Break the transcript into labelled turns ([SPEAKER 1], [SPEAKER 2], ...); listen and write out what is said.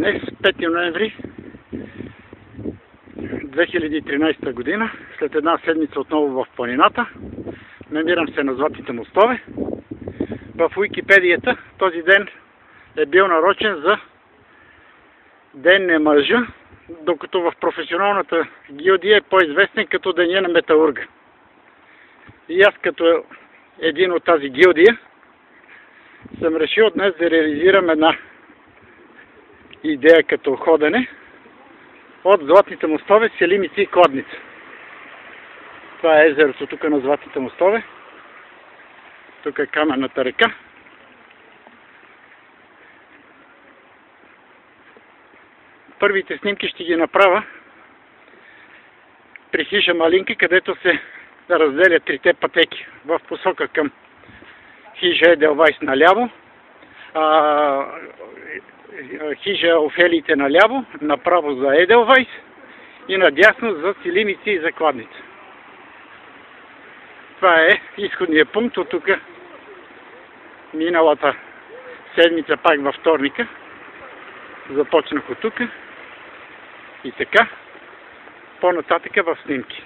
[SPEAKER 1] Днес, 5 ноември 2013 година, след една седмица отново в планината, намирам се на Златните мостове. В Уикипедията този ден е бил нарочен за Ден на мъжа, докато в професионалната гилдия е по-известен като Деня на металурга. И аз като един от тази гилдия съм решил днес да реализирам една идея като ходене от Златните мостове, Селимица и Кладница. Това е езерото тук на Златните мостове. Тук е каменната река. Първите снимки ще ги направя при хижа Малинки, където се разделят трите пътеки в посока към хижа Еделвайс наляво, хижа Офелиите наляво, направо за Еделвайс и надясно за Селимица и за Кладница. Това е изходният пункт от тук. Миналата седмица, пак във вторника, започнах от тук и така по-нататъка в снимки.